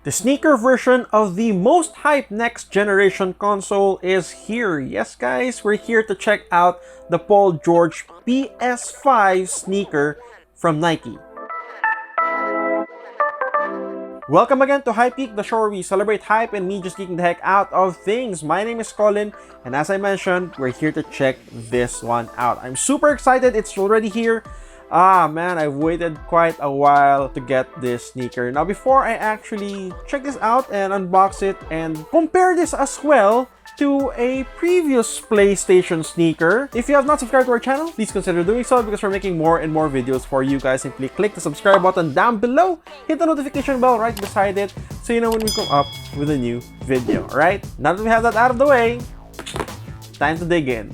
The sneaker version of the most hyped next generation console is here. Yes guys, we're here to check out the Paul George PS5 sneaker from Nike. Welcome again to Hypegeek, the show where we celebrate hype and me just geeking the heck out of things. My name is Colin, and as I mentioned, we're here to check this one out. I'm super excited, it's already here. Ah man, I've waited quite a while to get this sneaker. Now before I actually check this out and unbox it and compare this as well to a previous PlayStation sneaker, if you have not subscribed to our channel, please consider doing so because we're making more and more videos for you guys. Simply click the subscribe button down below, hit the notification bell right beside it so you know when we come up with a new video. Alright, now that we have that out of the way, time to dig in.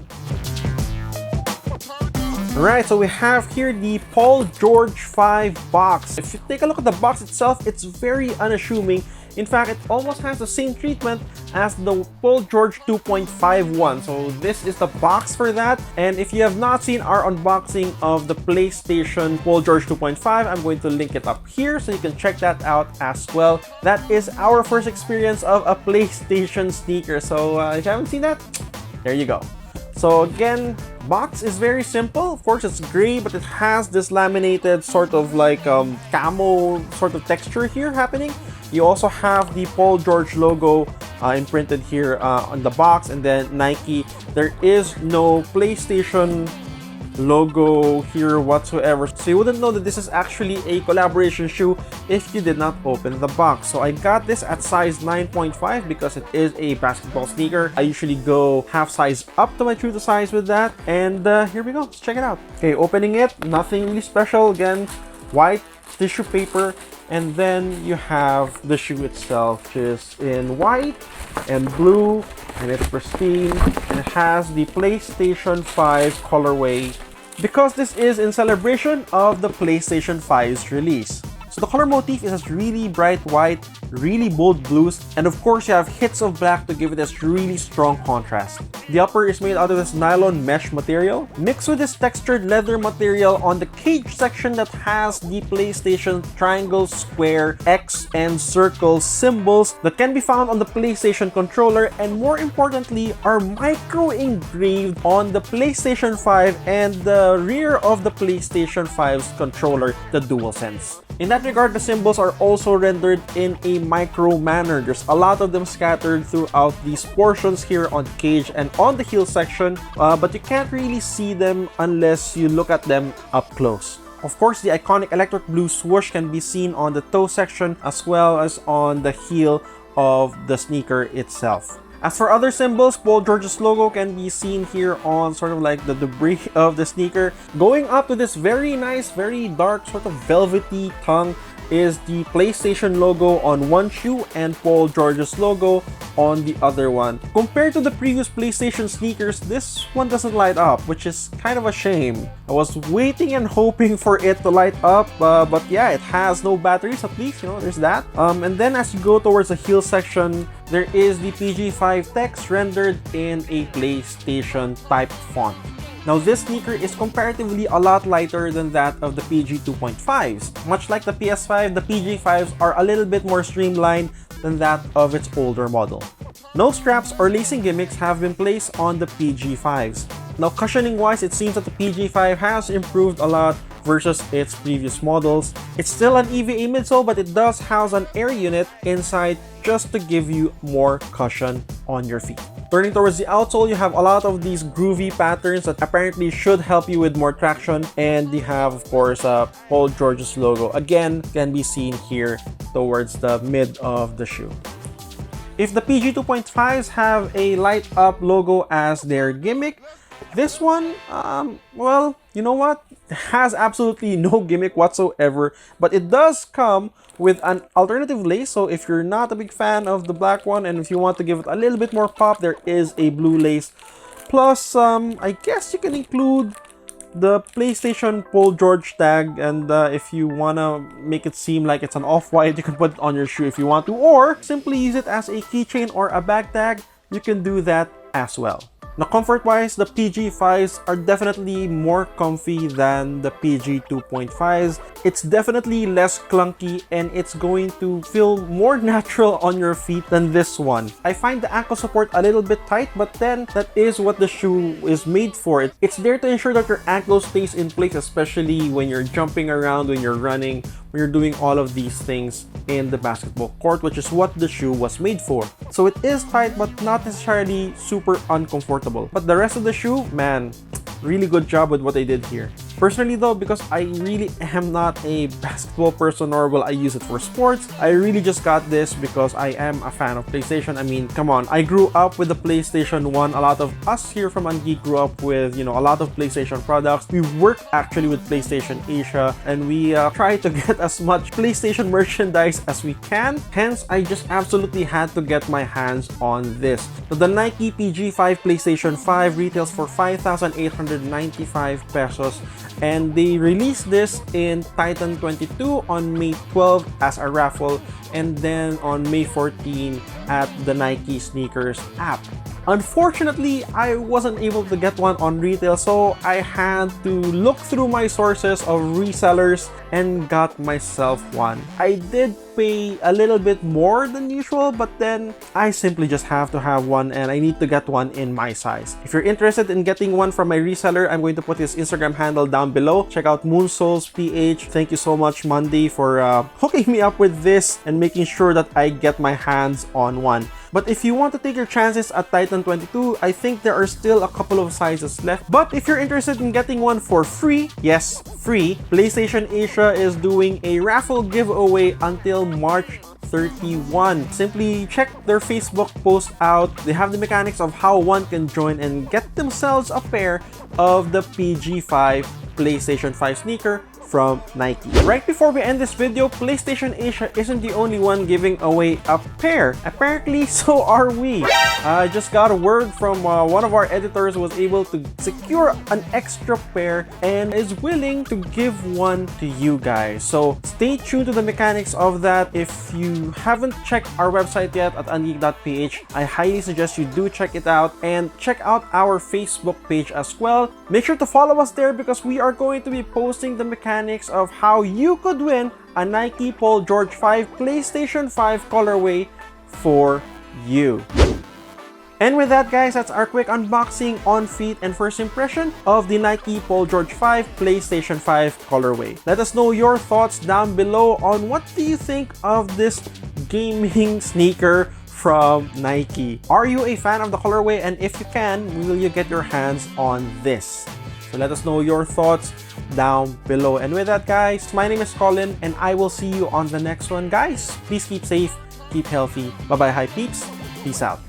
Alright, so we have here the Paul George 5 box. If you take a look at the box itself, it's very unassuming. In fact, it almost has the same treatment as the Paul George 2.51. So this is the box for that. And if you have not seen our unboxing of the PlayStation Paul George 2.5, I'm going to link it up here so you can check that out as well. That is our first experience of a PlayStation sneaker. So if you haven't seen that, there you go. So again, box is very simple. Of course, it's gray, but it has this laminated sort of like camo sort of texture here happening. You also have the Paul George logo imprinted here on the box, and then Nike. There is no PlayStation logo here whatsoever, so you wouldn't know that this is actually a collaboration shoe if you did not open the box. So I got this at size 9.5 because it is a basketball sneaker. I usually go half size up to my true to size with that, and here we go. Let's check it out. Okay, opening it, nothing really special. Again, white tissue paper, and then you have the shoe itself, which is in white and blue, and it's pristine, and it has the PlayStation 5 colorway because this is in celebration of the PlayStation 5's release. So the color motif is this really bright white, really bold blues, and of course you have hits of black to give it this really strong contrast. The upper is made out of this nylon mesh material mixed with this textured leather material on the cage section that has the PlayStation triangle, square, X, and circle symbols that can be found on the PlayStation controller, and more importantly are micro engraved on the PlayStation 5 and the rear of the PlayStation 5's controller, the DualSense. In that regard, the symbols are also rendered in a micro manner. There's a lot of them scattered throughout these portions here on the cage and on the heel section, but you can't really see them unless you look at them up close. Of course, the iconic electric blue swoosh can be seen on the toe section as well as on the heel of the sneaker itself. As for other symbols, Paul George's logo can be seen here on sort of like the debris of the sneaker. Going up to this very nice, very dark sort of velvety tongue is the PlayStation logo on one shoe and Paul George's logo on the other one. Compared to the previous PlayStation sneakers, this one doesn't light up, which is kind of a shame. I was waiting and hoping for it to light up, but yeah, it has no batteries at least, you know, there's that. And then as you go towards the heel section, there is the PG5 text rendered in a PlayStation type font. Now this sneaker is comparatively a lot lighter than that of the PG 2.5s. Much like the PS5, the PG5s are a little bit more streamlined than that of its older model. No straps or lacing gimmicks have been placed on the PG5s. Now cushioning wise, it seems that the PG5 has improved a lot versus its previous models. It's still an EVA midsole, but it does house an air unit inside just to give you more cushion on your feet. Turning towards the outsole, you have a lot of these groovy patterns that apparently should help you with more traction, and you have, of course, Paul George's logo. Again, can be seen here towards the mid of the shoe. If the PG 2.5s have a light up logo as their gimmick, this one, well, you know what? It has absolutely no gimmick whatsoever, but it does come with an alternative lace. So if you're not a big fan of the black one and if you want to give it a little bit more pop, there is a blue lace. Plus, I guess you can include the PlayStation Paul George tag, and if you wanna make it seem like it's an off-white, you can put it on your shoe if you want to, or simply use it as a keychain or a bag tag. You can do that as well. Now, comfort-wise, the PG5s are definitely more comfy than the PG 2.5s. It's definitely less clunky and it's going to feel more natural on your feet than this one. I find the ankle support a little bit tight, but then that is what the shoe is made for. It's there to ensure that your ankle stays in place, especially when you're jumping around, when you're running, when you're doing all of these things in the basketball court, which is what the shoe was made for. So it is tight, but not necessarily super uncomfortable. But the rest of the shoe, man, really good job with what they did here. Personally though, because I really am not a basketball person, nor will I use it for sports, I really just got this because I am a fan of PlayStation. I mean, come on, I grew up with the PlayStation 1. A lot of us here from Geek grew up with, you know, a lot of PlayStation products. We work actually with PlayStation Asia, and we try to get as much PlayStation merchandise as we can. Hence, I just absolutely had to get my hands on this. So the Nike PG5 PlayStation 5 retails for 5,895 pesos. And they released this in Titan 22 on May 12 as a raffle, and then on May 14 at the Nike Sneakers app. Unfortunately, I wasn't able to get one on retail, so I had to look through my sources of resellers and got myself one. I did pay a little bit more than usual, but then I simply just have to have one, and I need to get one in my size. If you're interested in getting one from my reseller, I'm going to put his Instagram handle down below. Check out MoonSoulsPH. Thank you so much, Monday, for hooking me up with this and making sure that I get my hands on one. But if you want to take your chances at Titan 22, I think there are still a couple of sizes left. But if you're interested in getting one for free, yes, free, PlayStation Asia is doing a raffle giveaway until March 31. Simply check their Facebook post out. They have the mechanics of how one can join and get themselves a pair of the PG5 PlayStation 5 sneaker from Nike. Right before we end this video, PlayStation Asia isn't the only one giving away a pair. Apparently, so are we. I just got a word from one of our editors who was able to secure an extra pair and is willing to give one to you guys. So stay tuned to the mechanics of that. If you haven't checked our website yet at ungeek.ph, I highly suggest you do check it out, and check out our Facebook page as well. Make sure to follow us there because we are going to be posting the mechanics of how you could win a Nike Paul George 5 PlayStation 5 colorway for you. And with that, guys, that's our quick unboxing, on feet, and first impression of the Nike Paul George 5 PlayStation 5 colorway. Let us know your thoughts down below on what do you think of this gaming sneaker from Nike. Are you a fan of the colorway? And if you can, will you get your hands on this? So let us know your thoughts down below. And with that, guys, my name is Colin, and I will see you on the next one. Guys, please keep safe, keep healthy. Bye-bye, hi peeps. Peace out.